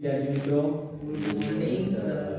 વિદ્યાર્થી મિત્રો, good morning sir.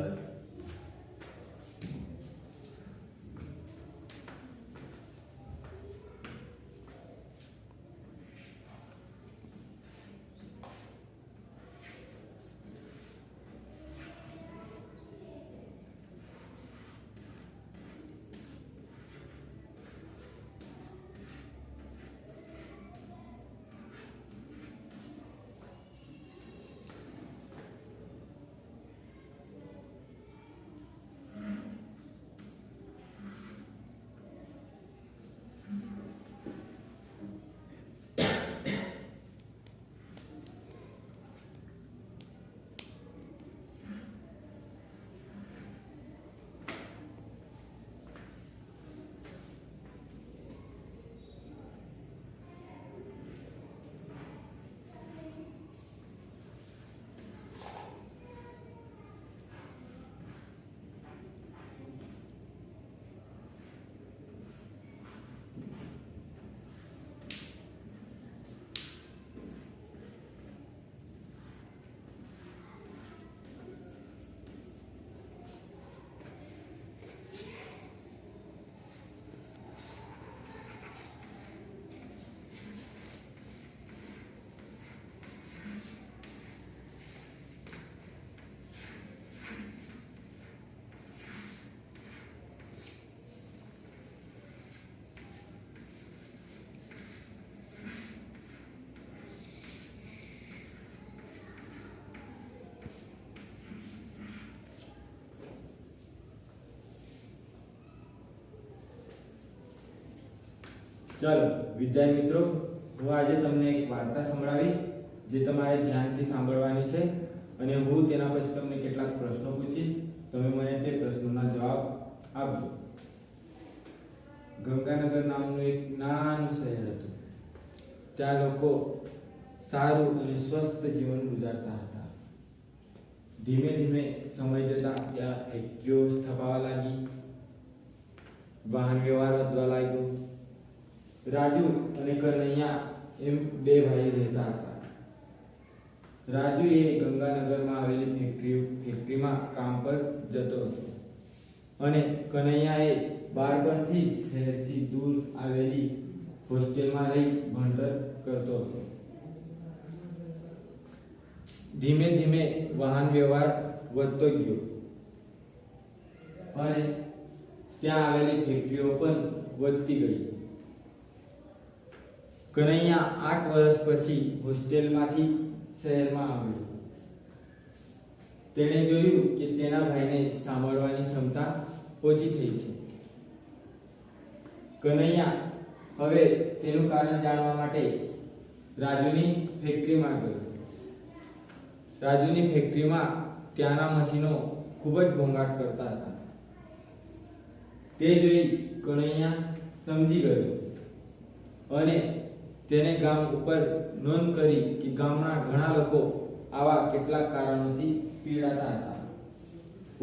ચાલો વિદ્યાર્થી મિત્રો, હું આજે તમને એક વાર્તા સંભળાવીશ જે તમારે ધ્યાનથી સાંભળવાની છે અને હું તેના પછી તમને કેટલાક પ્રશ્નો પૂછીશ. તમે મને તે પ્રશ્નોના જવાબ આપજો. ગંગાનગર નામનું એક નાનું શહેર હતું. ત્યાં લોકો સારું અને સ્વસ્થ જીવન ગુજારતા હતા. ધીમે ધીમે સમય જતાં ત્યાં ફેક્ટરીઓ સ્થાપવા લાગી, વાહન વ્યવહાર વધવા લાગ્યો. રાજુ અને કનૈયા એમ બે ભાઈ રહેતા હતા. રાજુ એ ગંગાનગરમાં આવેલી ફેક્ટરીમાં કામ પર જતો હતો અને કનૈયા એ બાળપણથી જ શહેરથી દૂર આવેલી હોસ્ટેલમાં રહી ભણતર કરતો હતો. ધીમે ધીમે વાહન વ્યવહાર વધતો ગયો અને ત્યાં આવેલી ફેક્ટરીઓ પણ વધતી ગઈ. કનૈયા 8 વર્ષ પછી હોસ્ટેલમાંથી શહેરમાં આવ્યો. તેણે જોયું કે તેના ભાઈને સાંભળવાની ક્ષમતા ઓછી થઈ છે. કનૈયા હવે તેનું કારણ જાણવા માટે રાજુની ફેક્ટરીમાં ગયો. રાજુની ફેક્ટરીમાં ત્યાંના મશીનો ખૂબ જ ઘોંઘાટ કરતા હતા. તે જોઈ કનૈયા સમજી ગયો અને તેને ગામ ઉપર નોંધ કરી કે ગામના ઘણા લોકો આવા કેટલાક કારણોથી પીડાતા હતા.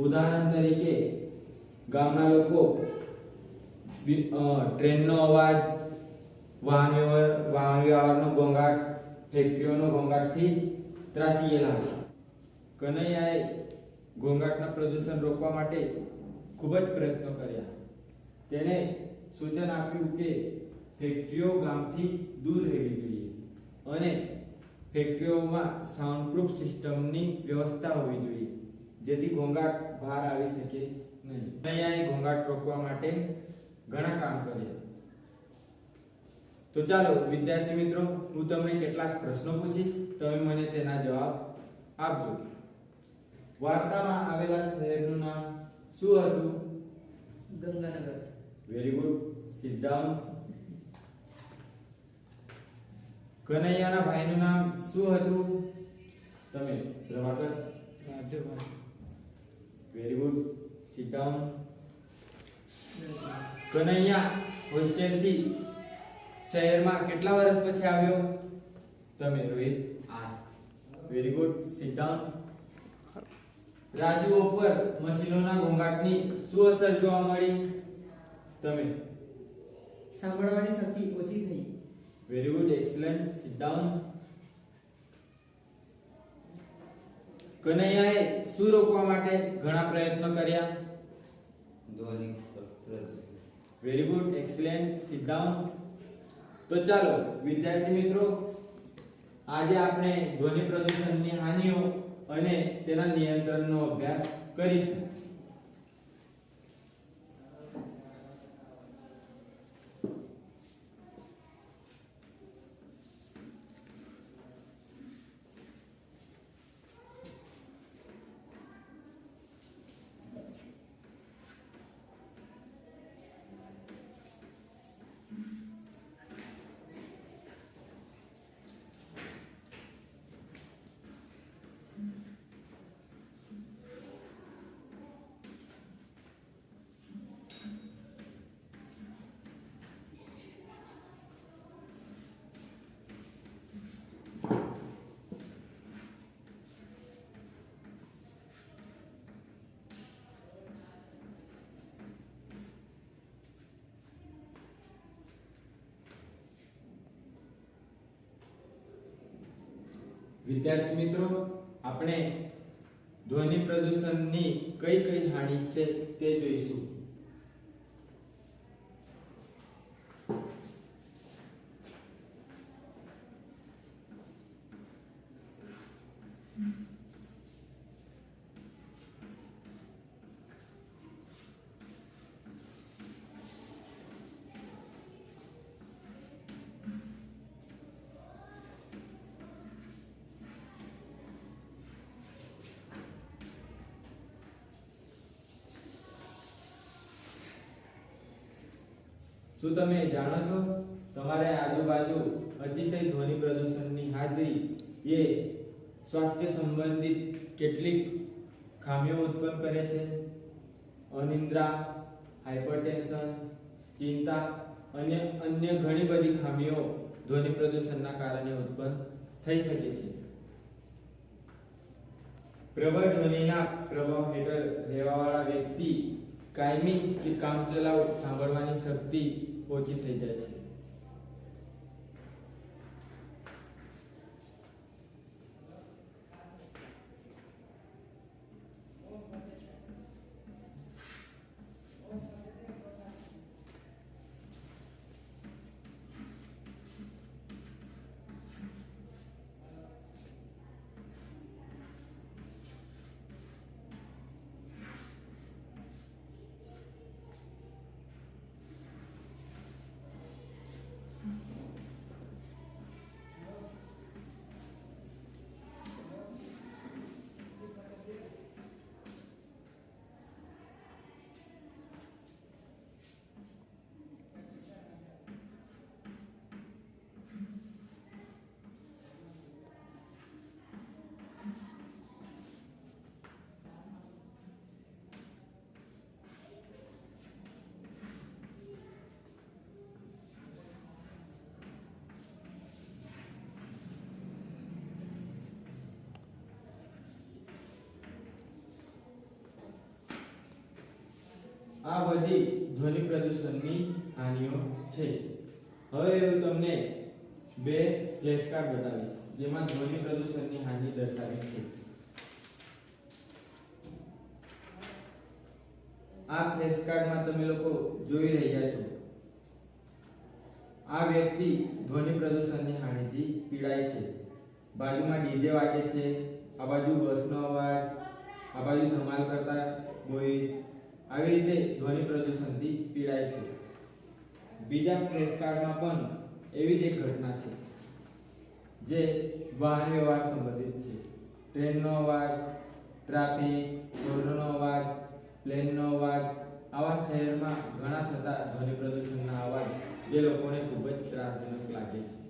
ઉદાહરણ તરીકે ગામના લોકો ટ્રેનનો અવાજ, વાહન વ્યવહારનો ઘોંઘાટ, ફેક્ટરીઓનો ઘોંઘાટથી ત્રાસી ગયેલા હતા. કનૈયાએ ઘોંઘાટના પ્રદૂષણ રોકવા માટે ખૂબ જ પ્રયત્નો કર્યા. તેને સૂચન આપ્યું કે ફેક્ટરીઓ ગામથી દૂર રહેવી જોઈએ અને ફેક્ટરીઓમાં સાઉન્ડપ્રૂફ સિસ્ટમની વ્યવસ્થા હોવી જોઈએ જેથી ઘોંઘાટ બહાર આવી શકે નહીં. કનૈયાએ ઘોંઘાટ રોકવા માટે ઘણા કામ કર્યા. તો ચાલો વિદ્યાર્થી મિત્રો, હું તમને કેટલાક પ્રશ્નો પૂછીશ, તમે મને તેના જવાબ આપજો. વાર્તામાં આવેલા શહેરનું નામ શું હતું? Ganganagar. Very good. Sit down. કનૈયાના ભાઈનું નામ શું હતું? તમે Prabhakar. Rajubhai. Very good. Sit down. Kanaiya હોસ્ટેલથી શહેરમાં કેટલા વર્ષ પછી આવ્યો? તમે Rohit. 8. Very good. Sit down. Raju ઉપર મશીનોના ઘોંઘાટની શું અસર જોવા મળી? તમે સાંભળવાની શક્તિ ઓછી થઈ. Very good, excellent. Sit down. કનૈયાએ શું રોકવા માટે ઘણા પ્રયત્નો કર્યા? ધ્વનિ પ્રદૂષણ. Very good, excellent, sit down. તો ચાલો વિદ્યાર્થી મિત્રો, આજે આપણે ધ્વનિ પ્રદૂષણની હાનિઓ અને તેના નિયંત્રણનો અભ્યાસ કરીશું. વિદ્યાર્થી મિત્રો, આપણે ધ્વનિ પ્રદૂષણની કઈ કઈ હાનિ છે તે જોઈશું. શું તમે જાણો છો, તમારે આજુબાજુ અતિશય ધ્વનિ પ્રદૂષણની હાજરી એ સ્વાસ્થ્ય સંબંધિત કેટલીક ખામીઓ ઉત્પન્ન કરે છે? અનિદ્રા, હાઇપરટેન્શન, ચિંતા અને અન્ય ઘણી બધી ખામીઓ ધ્વનિ પ્રદૂષણના કારણે ઉત્પન્ન થઈ શકે છે. પ્રબળ ધ્વનિના પ્રભાવ હેઠળ રહેવાવાળા વ્યક્તિ કાયમી કે કામચલાઉ સાંભળવાની શક્તિ ઓછી થઈ જાય છે. આ બધી ધ્વનિ પ્રદૂષણની હાનિઓ છે. હવે હું તમને બે ફ્લેશ કાર્ડ બતાવીશ જેમાં ધ્વનિ પ્રદૂષણની હાનિ દર્શાવી છે. આ ફ્લેશ કાર્ડમાં તમે લોકો જોઈ રહ્યા છો, આ વ્યક્તિ ધ્વનિ પ્રદૂષણની હાનિથી પીડાય છે. બાજુમાં ડીજે વાગે છે, આ બાજુ બસનો અવાજ, આ બાજુ ધમાલ કરતા બોય, આવી રીતે ધ્વનિ પ્રદૂષણથી પીડાય છે. બીજા ફ્લેશ કાર્ડમાં પણ એવી જ એક ઘટના છે જે વાહન વ્યવહાર સંબંધિત છે. ટ્રેનનો અવાજ, ટ્રાફિક, હોર્નનો અવાજ, પ્લેનનો અવાજ, આવા શહેરમાં ઘણા થતા ધ્વનિ પ્રદૂષણના અવાજ જે લોકોને ખૂબ જ ત્રાસજનક લાગે છે.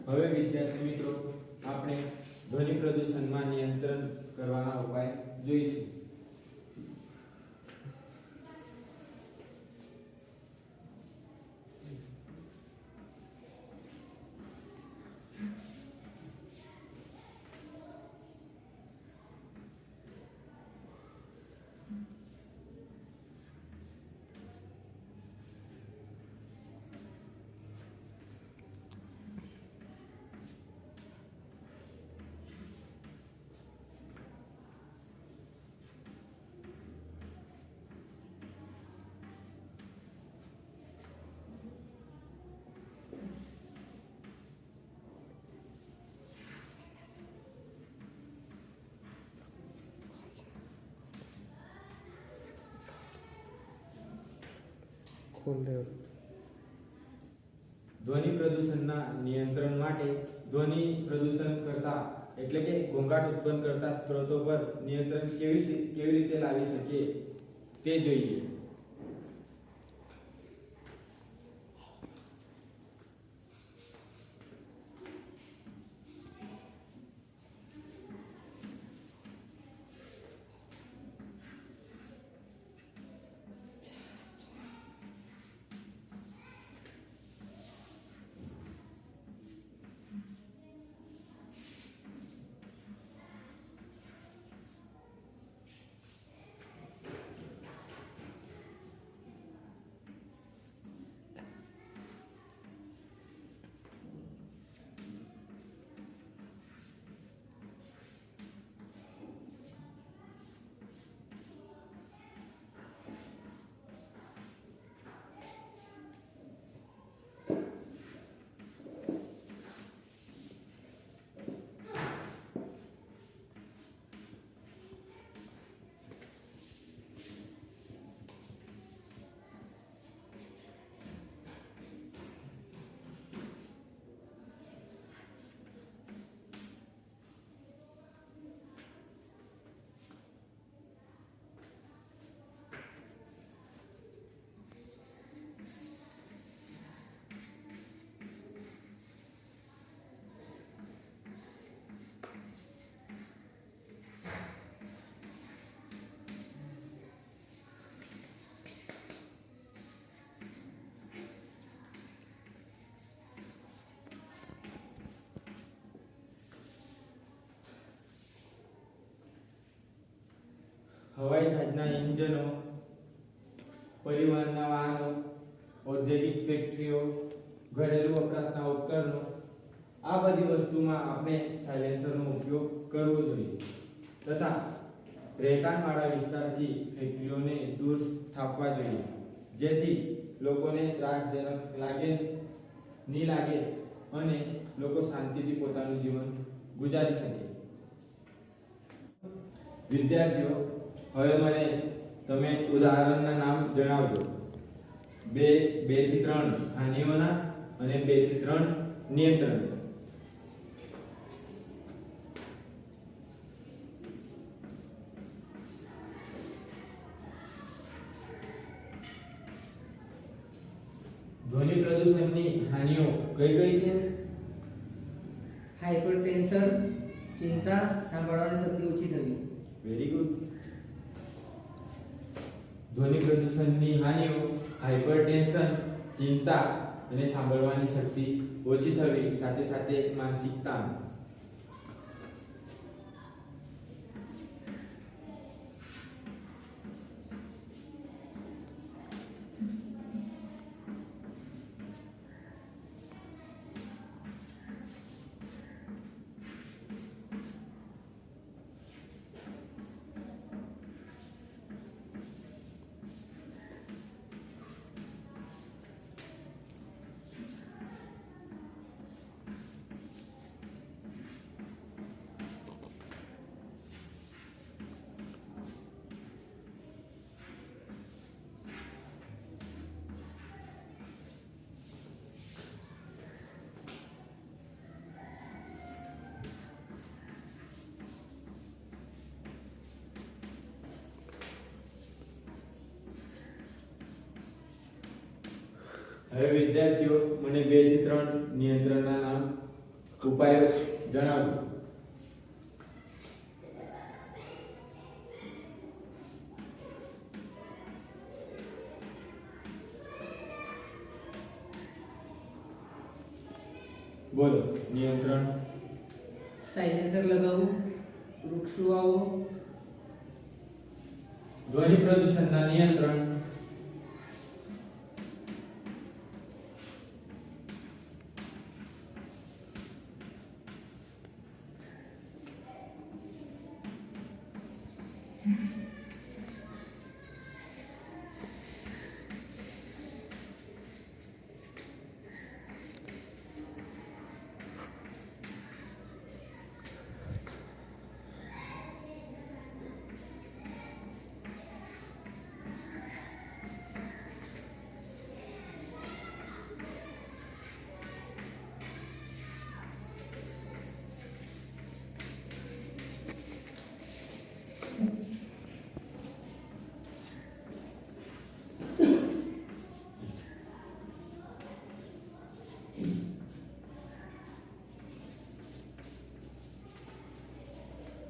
હવે વિદ્યાર્થી મિત્રો, આપણે ધ્વનિ પ્રદૂષણમાં નિયંત્રણ કરવાના ઉપાય જોઈશું. School level. ધ્વનિ પ્રદૂષણના નિયંત્રણ માટે ધ્વનિ પ્રદૂષણ કરતા એટલે કે ઘોંઘાટ ઉત્પન્ન કરતા સ્ત્રોતો પર નિયંત્રણ કેવી રીતે લાવી શકીએ તે જોઈએ. હવાઈ જહાજના એન્જિનો, પરિવહનના વાહનો, ઔદ્યોગિક ફેક્ટરીઓ, ઘરેલું વપરાશના ઉપકરણો આ બધી વસ્તુમાં આપણે સાયલેન્સરનો ઉપયોગ કરવો જોઈએ તથા રહેઠાણવાળા વિસ્તારથી ફેક્ટરીઓને દૂર સ્થાપવા જોઈએ જેથી લોકોને ત્રાસજનક નહીં લાગે અને લોકો શાંતિથી પોતાનું જીવન ગુજારી શકે. વિદ્યાર્થીઓ, હવે મને તમે ઉદાહરણના નામ જણાવજો. 2 થી 3 હાનિઓના અને 2 થી 3 નિયંત્રણ. ધ્વનિ પ્રદૂષણની હાનિઓ કઈ છે? હાઇપરટેન્શન, ચિંતા, સાંભળવાની શક્તિ ઓછી થવી. Very good. ધ્વનિ પ્રદૂષણની હાનિઓ હાઇપરટેન્શન, ચિંતા અને સાંભળવાની શક્તિ ઓછી થવી, સાથે સાથે માનસિક તાણ. હવે વિદ્યાર્થીઓ, મને 2 થી 3 નિયંત્રણના નામ ઉપાયો જણાવો. બોલો. નિયંત્રણ. સાયલેન્સર લગાવવું, વૃક્ષો વાવો. ધ્વનિ પ્રદૂષણના નિયંત્રણ.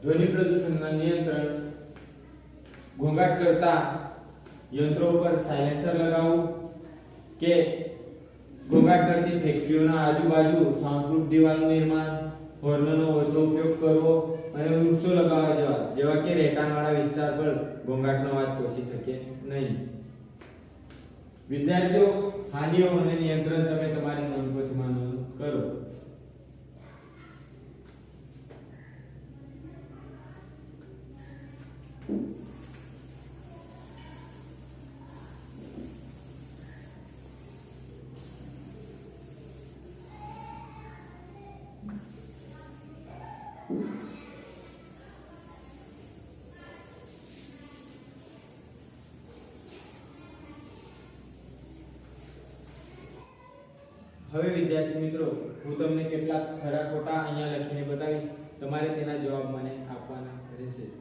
ધ્વનિ પ્રદૂષણના નિયંત્રણ ઘોંઘાટ કરતા યંત્રો પર સાયલેન્સર લગાવવું કે ઘોંઘાટ કરતી ફેક્ટરીઓના આજુબાજુ સાઉન્ડપ્રૂફ દિવાલનું નિર્માણ, હોર્નનો ઓછો ઉપયોગ કરવો અને વૃક્ષો લગાવવા જેવા કે રહેઠાણવાળા વિસ્તાર પર ઘોંઘાટનો અવાજ પહોંચી શકે નહીં. વિદ્યાર્થીઓ, હાનિઓ અને નિયંત્રણ તમે તમારી નોંધપોથીમાં નોંધ કરો. હવે વિદ્યાર્થી મિત્રો, હું તમને કેટલાક ખરા ખોટા અહીંયા લખીને બતાવીશ. તમારે તેના જવાબ મને આપવાના રહેશે.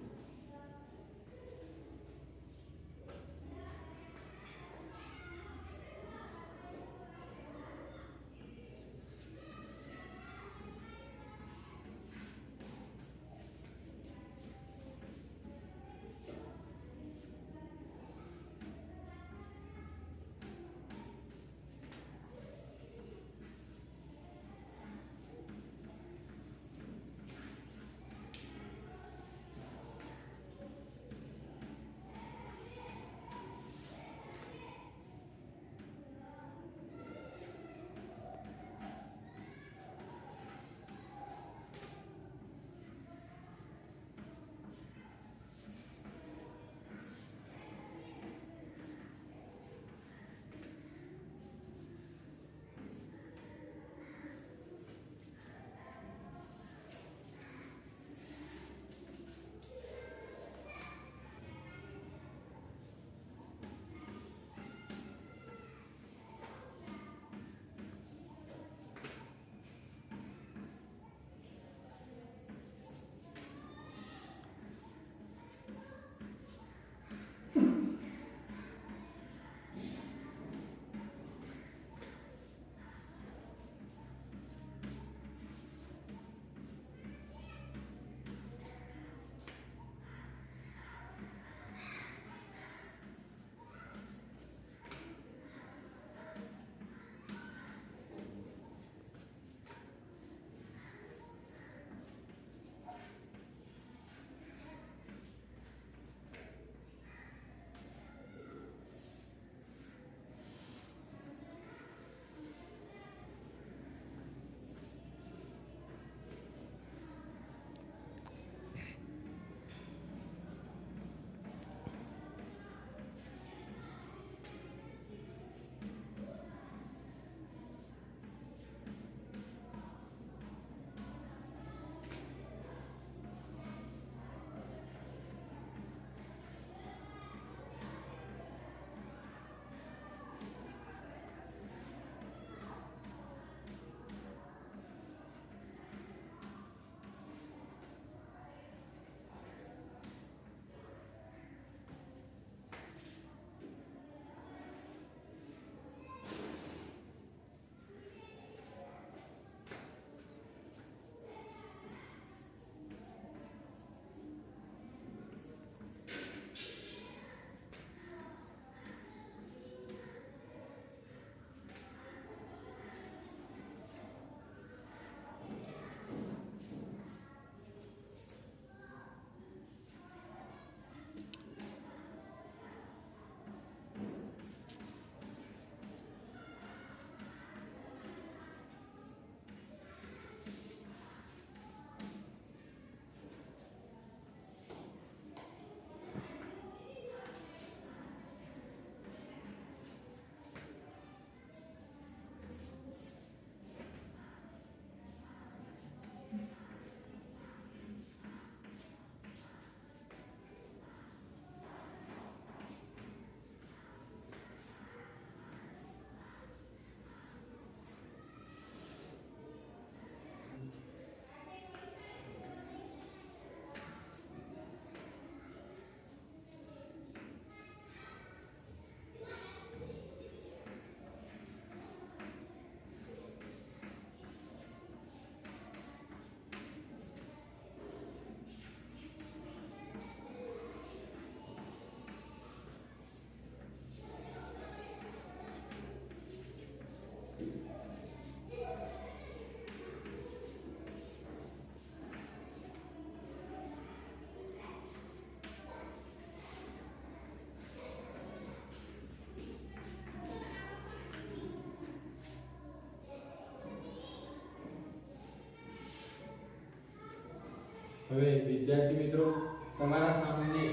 હવે વિદ્યાર્થી મિત્રો, તમારા સામે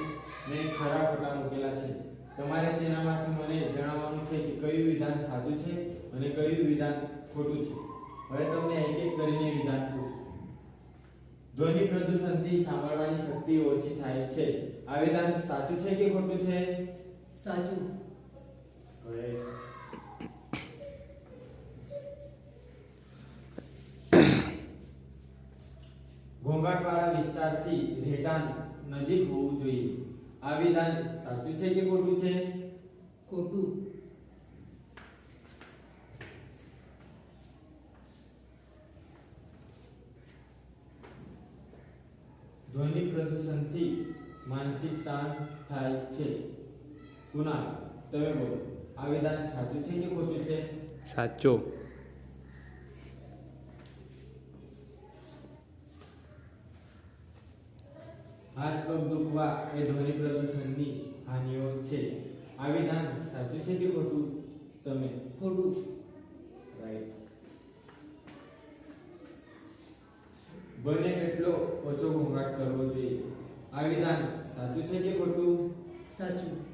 મેં ખરા ખોટા મૂકેલા છે. તમારે તેનામાંથી મને જણાવવાનું છે કે કયું વિધાન સાચું છે અને કયું વિધાન ખોટું છે. હવે તમને એક એક કરીને વિધાન પૂછું. ધ્વનિ પ્રદૂષણથી સાંભળવાની શક્તિ ઓછી થાય છે. આ વિધાન સાચું છે કે ખોટું છે? સાચું. હવે ઘોંઘાટવાળા વિસ્તારથી રહેઠાણ નજીક હોવું જોઈએ. આ વિધાન સાચું છે કે ખોટું છે? ખોટું. ધ્વનિ પ્રદૂષણથી માનસિક તાણ થાય છે. કુણાલ, તમે બોલો. આ વિધાન સાચું છે કે ખોટું છે? સાચો. હાથ પગ દુખવા એ ધ્વનિ પ્રદૂષણની હાનિઓ છે. આ વિધાન સાચું છે કે ખોટું? તમે. ખોટું. રાઈટ. બને એટલો ઓછો ઘોંઘાટ કરવો જોઈએ. આ વિધાન સાચું છે કે ખોટું? સાચું.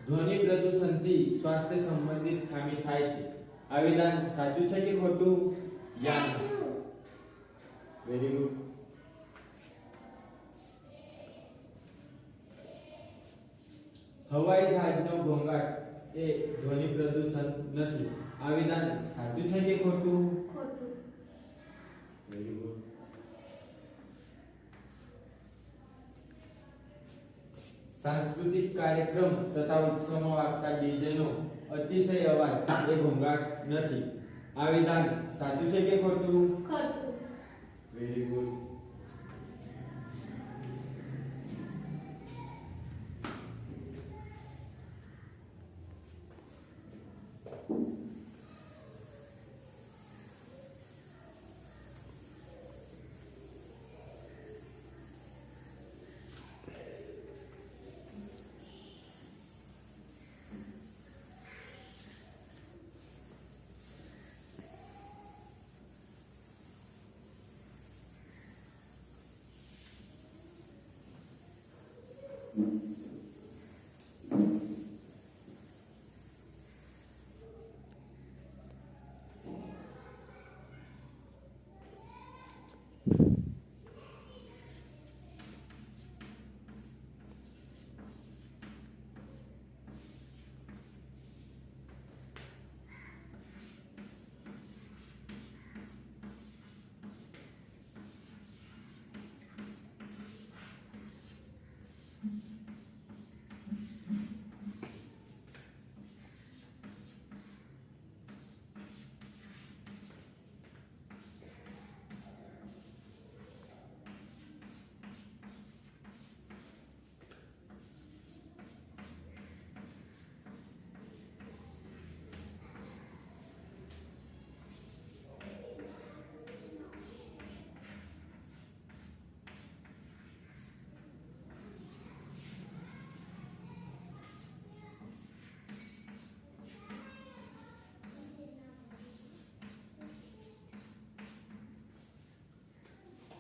ધ્વનિ પ્રદૂષણથી સ્વાસ્થ્ય સંબંધિત ખામી થાય છે. આ વિધાન સાચું છે કે ખોટું? Very good. હવાઈ જહાજનો ઘોંઘાટ એ ધ્વનિ પ્રદૂષણ નથી. આ વિધાન સાચું છે કે ખોટું? ખોટું. Very good. સાંસ્કૃતિક કાર્યક્રમ તથા ઉત્સવમાં વાગતા ડીજેનો અતિશય અવાજ એ ઘોંઘાટ નથી. આ વિધાન સાચું છે કે ખોટું? ખોટું. Very good.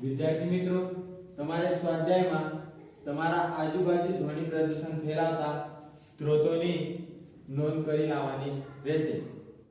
વિદ્યાર્થી મિત્રો, તમારે સ્વાધ્યાયમાં તમારા આજુબાજુ ધ્વનિ પ્રદૂષણ ફેલાવતા સ્ત્રોતોની નોંધ કરી લાવવાની રહેશે.